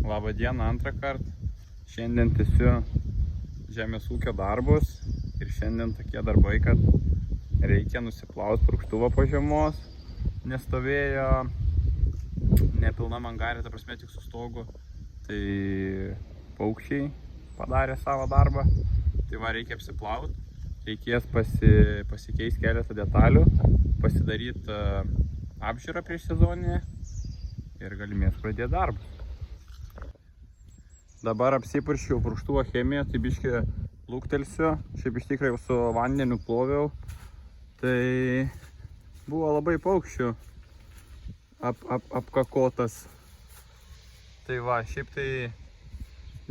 Labą dieną antrą kartą. Šiandien tęsiu žemės ūkio darbus ir šiandien tokie darbai, kad reikia nusiplauti purkštuvą po žiemos, nes stovėjo nepilna mangarė, ta prasme tik su stogu. Tai paukščiai padarė savo darbą, tai va reikia apsiplauti, reikės pasikeisti keletą detalių, pasidaryti apžiūrą prieš sezoninę ir galimės pradėti darbus. Dabar apsipurškiau purkštuvo chemiją, tai biškį luktelsiu, šiaip iš tikrųjų su vandeniu ploviau, tai buvo labai paukščių apkakotas. Tai va, šiaip tai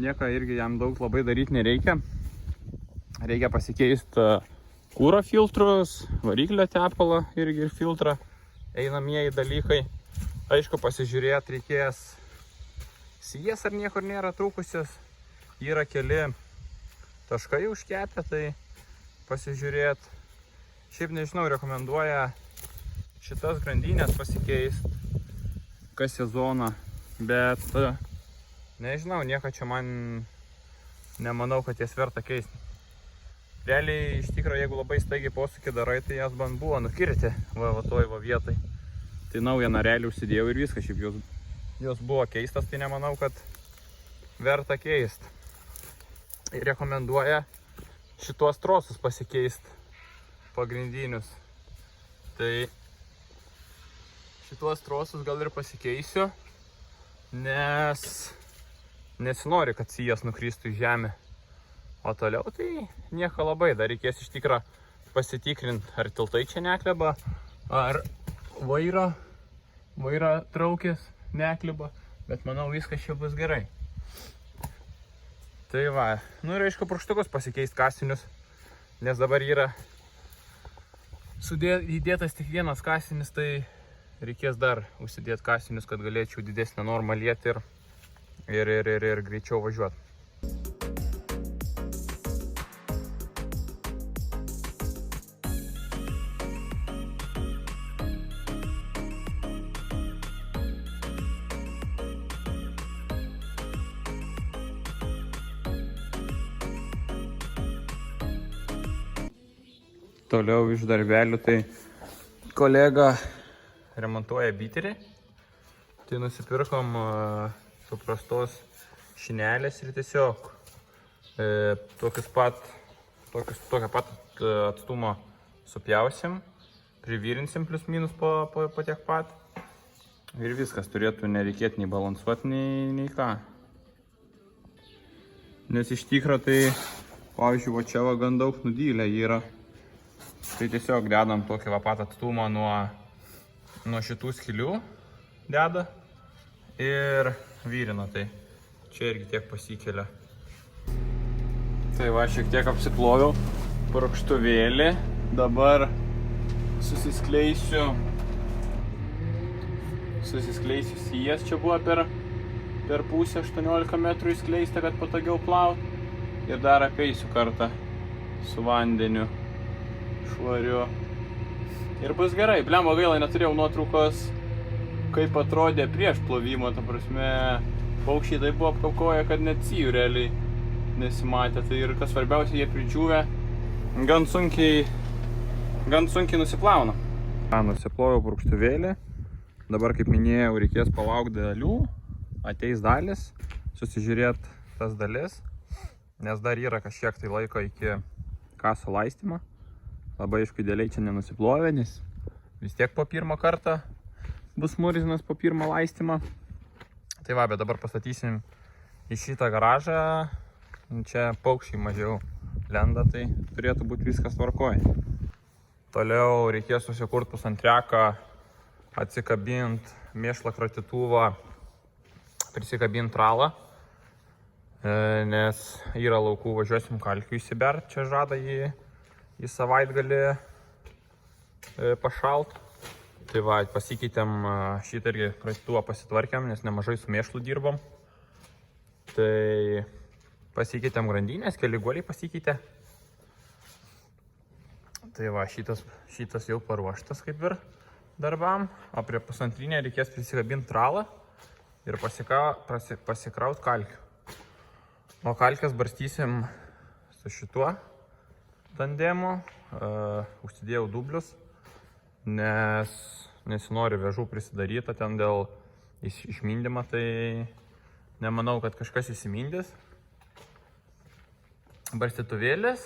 nieko irgi jam daug labai daryti nereikia. Reikia pasikeisti kuro filtrus, variklio tepalą irgi ir filtrą, einamieji dalykai. Aišku, pasižiūrėti reikės sijas ar niekur nėra trūkusios. Yra keli taškai užkepę, tai pasižiūrėti. Šiaip nežinau, rekomenduoja šitas grandinės pasikeisti kas sezoną, bet nežinau, nieko čia man nemanau, kad jas verta keisti. Realiai, iš tikrųjų, jeigu labai staigiai posūkį darai, tai jas man buvo nukirti toj vietai. Tai naują narelį užsidėjau ir viskas, šiaip jos buvo keistas, tai nemanau, kad verta keisti. Ir rekomenduoja šitos trosus pasikeisti pagrindinius. Tai šitos trosus gal ir pasikeisiu, nes nesinori, kad sijas nukristų į žemę. O toliau tai nieko labai, dar reikės iš tikrą pasitikrinti, ar tiltai čia nekleba, ar vairą traukės nekleba, bet manau viskas čia bus gerai. Tai va, nu ir aišku purkštukus pasikeisti kasinius, nes dabar yra įdėtas tik vienas kasinis, tai reikės dar užsidėti kasinius, kad galėčiau didesnę normą lieti ir greičiau važiuoti. Toliau iš darbelių, tai kolega remontuoja biterį. Tai nusipirkom suprastos šinelės ir tiesiog tokią pat atstumą supjausim, privirinsim plius minus po tiek pat. Ir viskas, turėtų nereikėti nei balansuoti, nei ką. Nes iš tikro tai, pavyzdžiui, va čia va gan daug nudylę yra. Tai tiesiog dedam tokį pat atstumą nuo šitų skylių deda ir vyrina, tai čia irgi tiek pasikelia. Tai va, šiek tiek apsiploviau purkštuvėlį, dabar susiskleisiu sijas, čia buvo per pusę 18 metrų įskleista, kad patogiau plauti, ir dar apeisiu kartą su vandeniu švariu. Ir bus gerai. Blemba gaila, neturėjau nuotraukos, kaip atrodė prieš plovimą, ta prasme, paukščiai tai buvo apkaukoję, kad net sijų realiai nesimatė. Tai ir kas svarbiausia, jie pridžiūvę, gan sunkiai nusiplauna. Nusiploviau purkštuvėlį. Dabar, kaip minėjau, reikės palaukti dalių, ateis dalis, susižiūrėti tas dalis, nes dar yra kažkiek tai laiko iki kaso laistymo. Labai aišku, idealiai čia nenusiplovė, nes vis tiek po pirmą kartą bus murzinas po pirmą laistymą. Tai va, bet dabar pastatysim į šitą garažą. Čia paukščiai mažiau lenda, tai turėtų būti viskas tvarkoj. Toliau reikės susikurti pusantriaką, atsikabinti mėšlą kratytuvą, prisikabinti tralą, nes yra laukų, važiuosim kalkių įsibert, čia žada į savaitgalį pašalt. Tai va, pasikeitėm šitą irgi kratytuvą pasitvarkėm, nes nemažai su mėšlu dirbom. Tai pasikeitėm grandinės, keli guoliai pasikeitė. Tai va, šitas jau paruoštas kaip ir darbam. O prie pusantrinė reikės prisikabinti tralą. ir pasikraut kalkių. O kalkės barstysim su šituo tandemu. Užsidėjau dublius, nes nesinori vežų prisidaryta ten dėl išmindymą, tai nemanau, kad kažkas įsimindys. Barstytuvėlis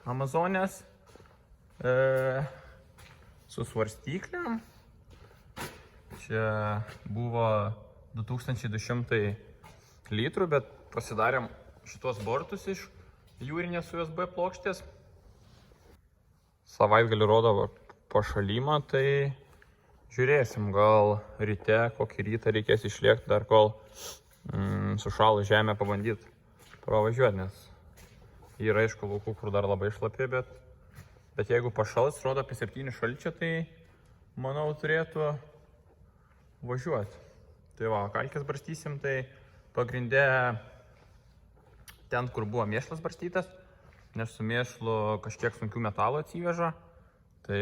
Amazonės su svarstyklėm. Čia buvo 2200 litrų, bet pasidarėm šitos bortus iš jūrinės USB plokštės. Savaitgalį rodo pašalimą, tai žiūrėsim, gal ryte, kokį rytą reikės išlėkti dar kol sušalo žemę pabandyti pravažiuoti, nes yra aišku laukų, kur dar labai šlapi, bet jeigu pašals, rodo apie 7 šalčio, tai manau turėtų važiuoti. Tai va, kalkės barstysim, tai pagrinde ten, kur buvo mėšlas barstytas, nes su mėšlu kažkiek sunkių metalų atsiveža, tai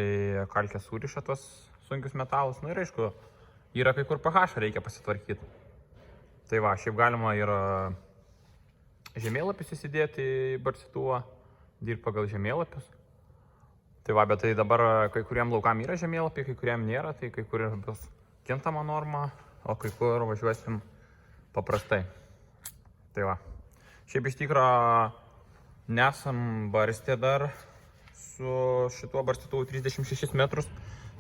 kalkė suriša tuos sunkius metalus. Nu ir aišku, yra kai kur pH reikia pasitvarkyti. Tai va, šiaip galima ir žemėlapius įsidėti į barstytuvą, dirbti pagal žemėlapius. Tai va, bet tai dabar kai kuriem laukam yra žemėlapiai, kai kuriem nėra, tai kai kur bus kintama norma, o kai kur važiuosim paprastai. Tai va. Šiaip iš tikro nesam barstę dar su šituo barstytuvu 36 metrus,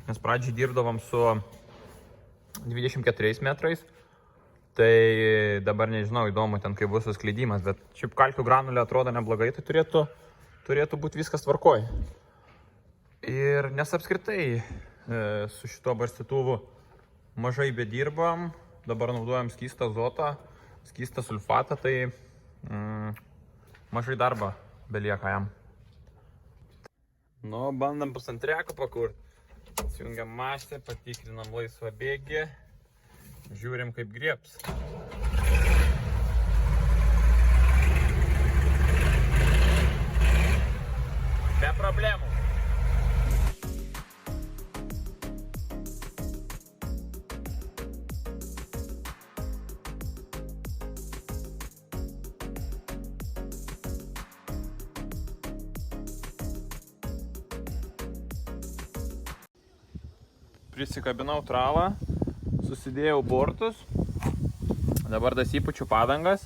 nes pradžiai dirbdavom su 24 metrais. Tai dabar nežinau, įdomu ten kaip bus suskleidimas, bet šiaip kalkių granulė atrodo neblogai, tai turėtų būti viskas tvarkoj. Ir nes apskritai su šituo barstytuvu mažai bedirbam, dabar naudojam skystą azotą, skystą sulfatą, tai mažai darbo belieka jam. Nu, bandam pusantriako pakurti. Įsijungiam mašinę, patikrinam laisvą bėgį, žiūrim kaip griebs. Be problemų. Prisikabinau tralą, susidėjau bortus, dabar įpučiu padangas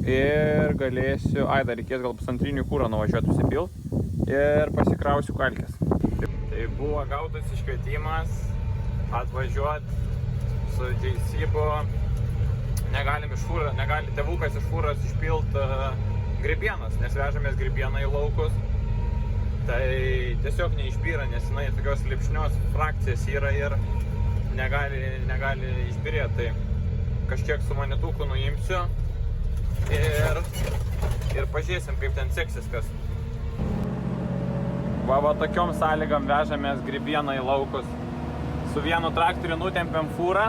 ir galėsiu, dar reikės gal pusantrinių kūrą nuvažiuoti užsipilt ir pasikrausiu kalkės. Tai buvo gautas iškvietimas atvažiuoti su JCB, negali tėvukas iš fūros išpilt grybienos, nes vežamės grybieną į laukus. Tai tiesiog neišbyra, nes jinai tokios lipšnios frakcijas yra ir negali išbyrėti. Tai kažkiek su manituku nuimsiu ir pažiūrėsim, kaip ten seksis kas. Va tokiom sąlygom vežamės grybieną į laukus. Su vienu traktoriu nutempiam fūrą,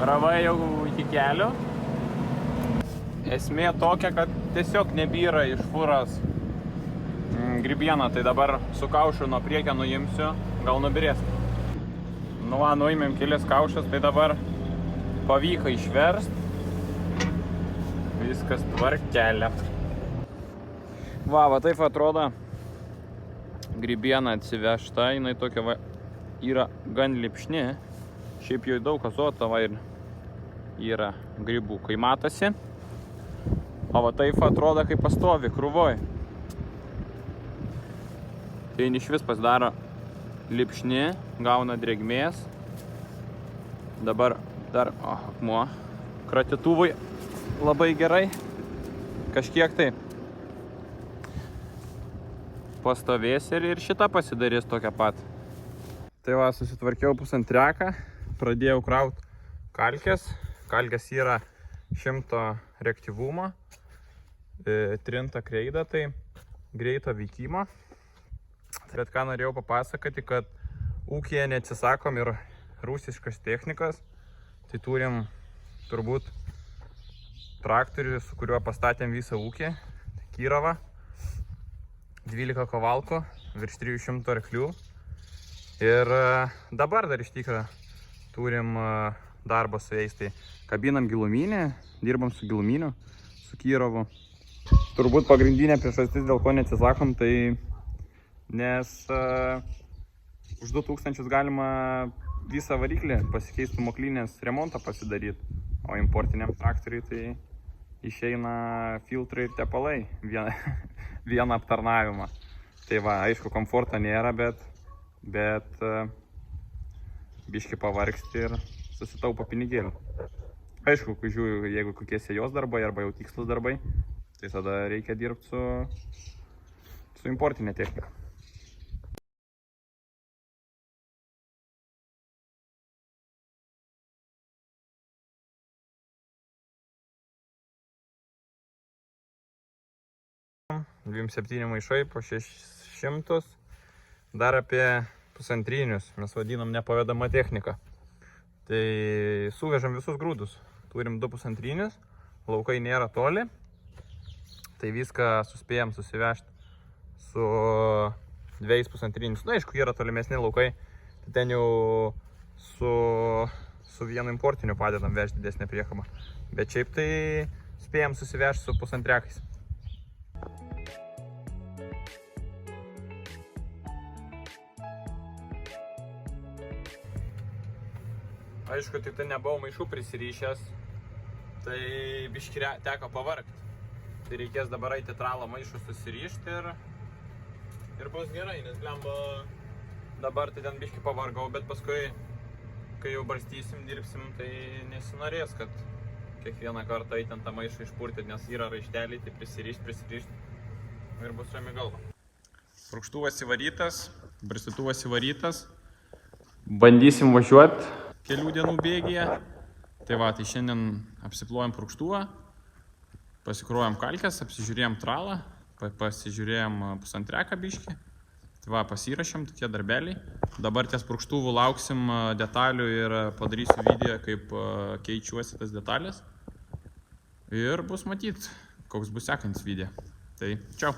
ravai jau iki kelių. Esmė tokia, kad tiesiog nebyra iš fūros grybieną, tai dabar su kaušu nuo priekio nuimsiu, gal nubirės. Nu va, nuimėm kelis kaušus, tai dabar pavyko išverst. Viskas tvarkelė. Va taip atrodo grybiena atsivežta, jinai tokia va, yra gan lipšni. Šiaip jau daug azoto va ir yra grybų, kai matosi. O va taip atrodo, kaip pastovi krūvoj. Tai iš vis pasidaro lipšni, gauna drėgmės. Dabar dar akmuo kratytuvui labai gerai. Kažkiek tai pastovės ir šita pasidarys tokia pat. Tai va, susitvarkiau pusantriaką, pradėjau kraut kalkės. Kalkės yra 100 reaktyvumo, trinta kreida, tai greito veikimo. Bet ką norėjau papasakoti, kad ūkyje neatsisakom ir rusiškas technikas. Tai turim turbūt traktorių, su kuriuo pastatėm visą ūkį. Kirovą, 12 kovalkų, virš 300 arklių. Ir dabar dar iš tikrųjų turim darbą su jais. Tai kabinam giluminį, dirbam su giluminiu, su Kyrovu. Turbūt pagrindinė priežastis, dėl ko neatsisakom, tai nes už 2000 galima visą variklį pasikeistų moklinės remontą pasidaryti, o importiniam traktoriui tai išeina filtrai ir tepalai vieną aptarnavimą. Tai va, aišku, komforto nėra, bet biški pavargsti ir susitaupo pinigėlių. Aišku, žiūriu, jeigu kokie sėjos darbai arba jau tikslus darbai, tai tada reikia dirbti su importinė technika. Dviem 7 maišai po 600, dar apie pusantrinius, mes vadinam nepavedama technika. Tai suvežam visus grūdus, turim 2 pusantrinius, laukai nėra toli, tai viską suspėjam susivežti su 2 pusantrinius. Na, aišku, yra tolimesni laukai, tai ten jau su vienu importiniu padedam vežti didesnę priekabą, bet šiaip tai spėjam susivežti su pusantrekais. Aišku, tik tai nebuvau maišų prisirišęs, tai biški teko pavargti. Tai reikės dabar eiti tralą maišų susirišti ir bus gerai, nes blemba dabar tai ten biški pavargau, bet paskui, kai jau barstysim, dirbsim, tai nesinorės, kad kiekvieną kartą eiti ant tą maišą išpurti, nes yra raištelį, tai prisirišti ir bus rami galva. Purkštuvas įvarytas, barstytuvas įvarytas. Bandysim važiuoti kelių dienų bėgyje. Tai va, tai šiandien apsiplojam purkštuvą, pasikruojam kalkes, apsižiūrėjom tralą, pasižiūrėjom pusantreką biškį. Tai va, pasirašėm tokie darbeliai. Dabar ties purkštuvų lauksim detalių ir padarysiu video, kaip keičiuosi tas detalės. Ir bus matyt, koks bus sekantis video. Tai čiau.